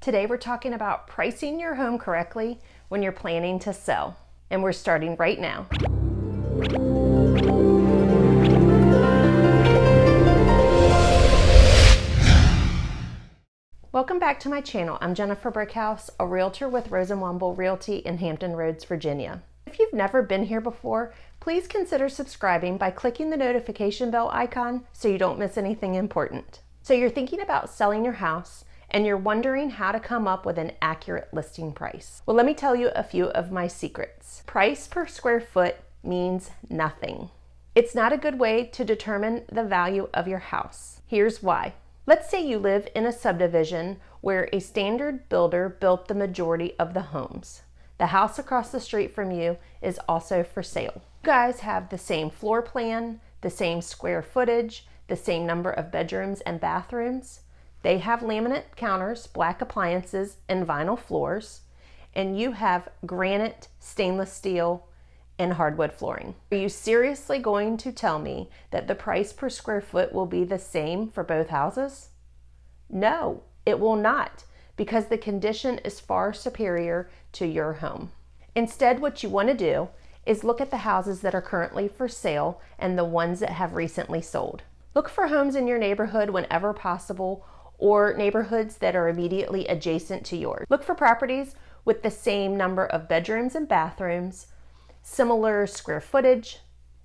Today we're talking about pricing your home correctly when you're planning to sell. And we're starting right now. Welcome back to my channel. I'm Jennifer-Brickhouse, a realtor with Rose & Womble Realty in Hampton Roads, Virginia. If you've never been here before, please consider subscribing by clicking the notification bell icon so you don't miss anything important. So you're thinking about selling your house and you're wondering how to come up with an accurate listing price. Well, let me tell you a few of my secrets. Price per square foot means nothing. It's not a good way to determine the value of your house. Here's why. Let's say you live in a subdivision where a standard builder built the majority of the homes. The house across the street from you is also for sale. You guys have the same floor plan, the same square footage, the same number of bedrooms and bathrooms. They have laminate counters, black appliances, and vinyl floors, and you have granite, stainless steel, and hardwood flooring. Are you seriously going to tell me that the price per square foot will be the same for both houses? No, it will not, because the condition is far superior to your home. Instead, what you want to do is look at the houses that are currently for sale and the ones that have recently sold. Look for homes in your neighborhood whenever possible, or neighborhoods that are immediately adjacent to yours. Look for properties with the same number of bedrooms and bathrooms, similar square footage,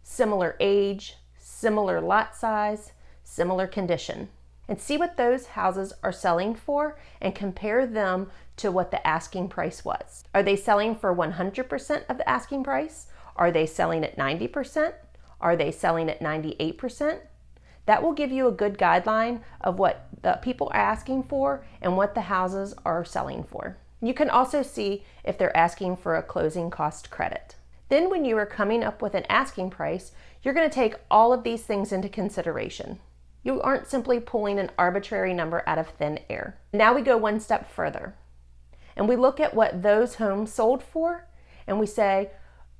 similar age, similar lot size, similar condition. And see what those houses are selling for and compare them to what the asking price was. Are they selling for 100% of the asking price? Are they selling at 90%? Are they selling at 98%? That will give you a good guideline of what the people are asking for and what the houses are selling for. You can also see if they're asking for a closing cost credit. Then when you are coming up with an asking price, you're going to take all of these things into consideration. You aren't simply pulling an arbitrary number out of thin air. Now we go one step further and we look at what those homes sold for and we say,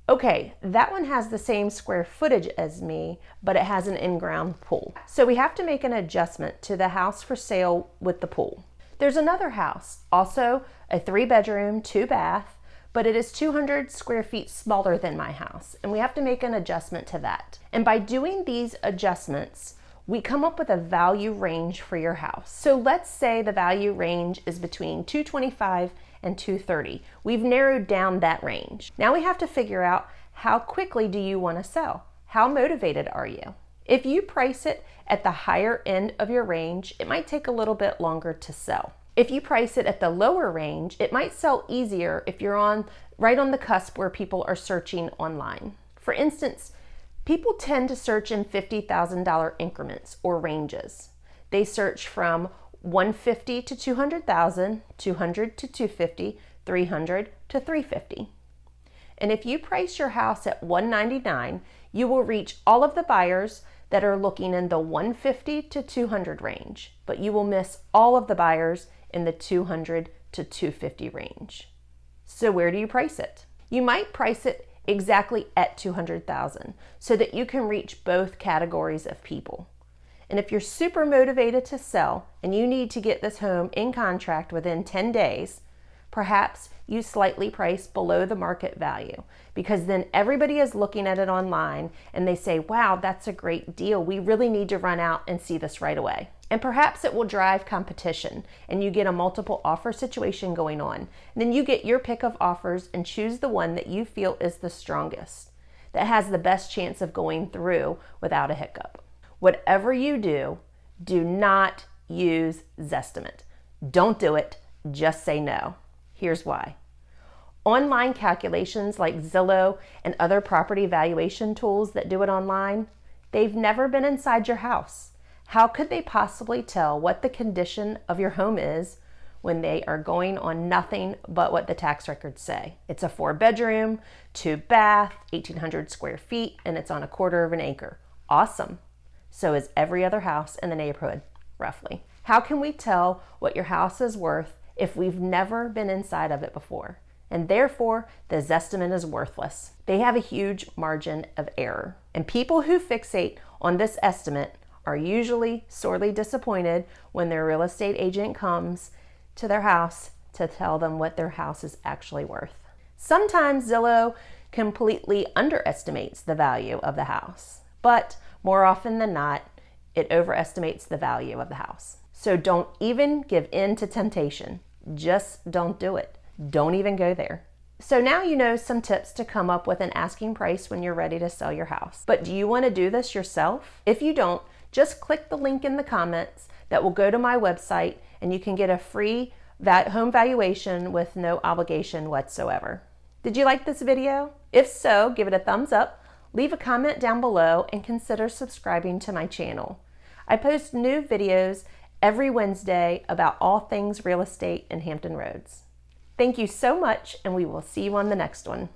okay, that one has the same square footage as me, but it has an in-ground pool. So we have to make an adjustment to the house for sale with the pool. There's another house, also a 3-bedroom, 2-bath, but it is 200 square feet smaller than my house, and we have to make an adjustment to that. And by doing these adjustments, we come up with a value range for your house. So let's say the value range is between $225,000 and $230,000. We've narrowed down that range. Now we have to figure out, how quickly do you want to sell? How motivated are you? If you price it at the higher end of your range, it might take a little bit longer to sell. If you price it at the lower range, it might sell easier if you're right on the cusp where people are searching online. For instance, people tend to search in $50,000 increments or ranges. They search from $150,000 to $200,000, $200,000 to $250,000, $300,000 to $350,000. And if you price your house at $199,000, you will reach all of the buyers that are looking in the $150,000 to $200,000 range, but you will miss all of the buyers in the $200,000 to $250,000 range. So where do you price it? You might price it exactly at $200,000 so that you can reach both categories of people. And if you're super motivated to sell and you need to get this home in contract within 10 days, perhaps you slightly price below the market value, because then everybody is looking at it online and they say, wow, that's a great deal. We really need to run out and see this right away. And perhaps it will drive competition and you get a multiple offer situation going on. And then you get your pick of offers and choose the one that you feel is the strongest, that has the best chance of going through without a hiccup. Whatever you do, do not use Zestimate. Don't do it, just say no. Here's why. Online calculations like Zillow and other property valuation tools that do it online, they've never been inside your house. How could they possibly tell what the condition of your home is when they are going on nothing but what the tax records say? It's a 4-bedroom, 2-bath, 1,800 square feet, and it's on a 1/4 of an acre. Awesome. So is every other house in the neighborhood, roughly. How can we tell what your house is worth if we've never been inside of it before? And therefore, the Zestimate is worthless. They have a huge margin of error. And people who fixate on this estimate are usually sorely disappointed when their real estate agent comes to their house to tell them what their house is actually worth. Sometimes Zillow completely underestimates the value of the house, but more often than not, it overestimates the value of the house. So don't even give in to temptation. Just don't do it. Don't even go there. So now you know some tips to come up with an asking price when you're ready to sell your house. But do you want to do this yourself? If you don't, just click the link in the comments that will go to my website and you can get a free home valuation with no obligation whatsoever. Did you like this video? If so, give it a thumbs up, leave a comment down below, and consider subscribing to my channel. I post new videos every Wednesday about all things real estate in Hampton Roads. Thank you so much, and we will see you on the next one.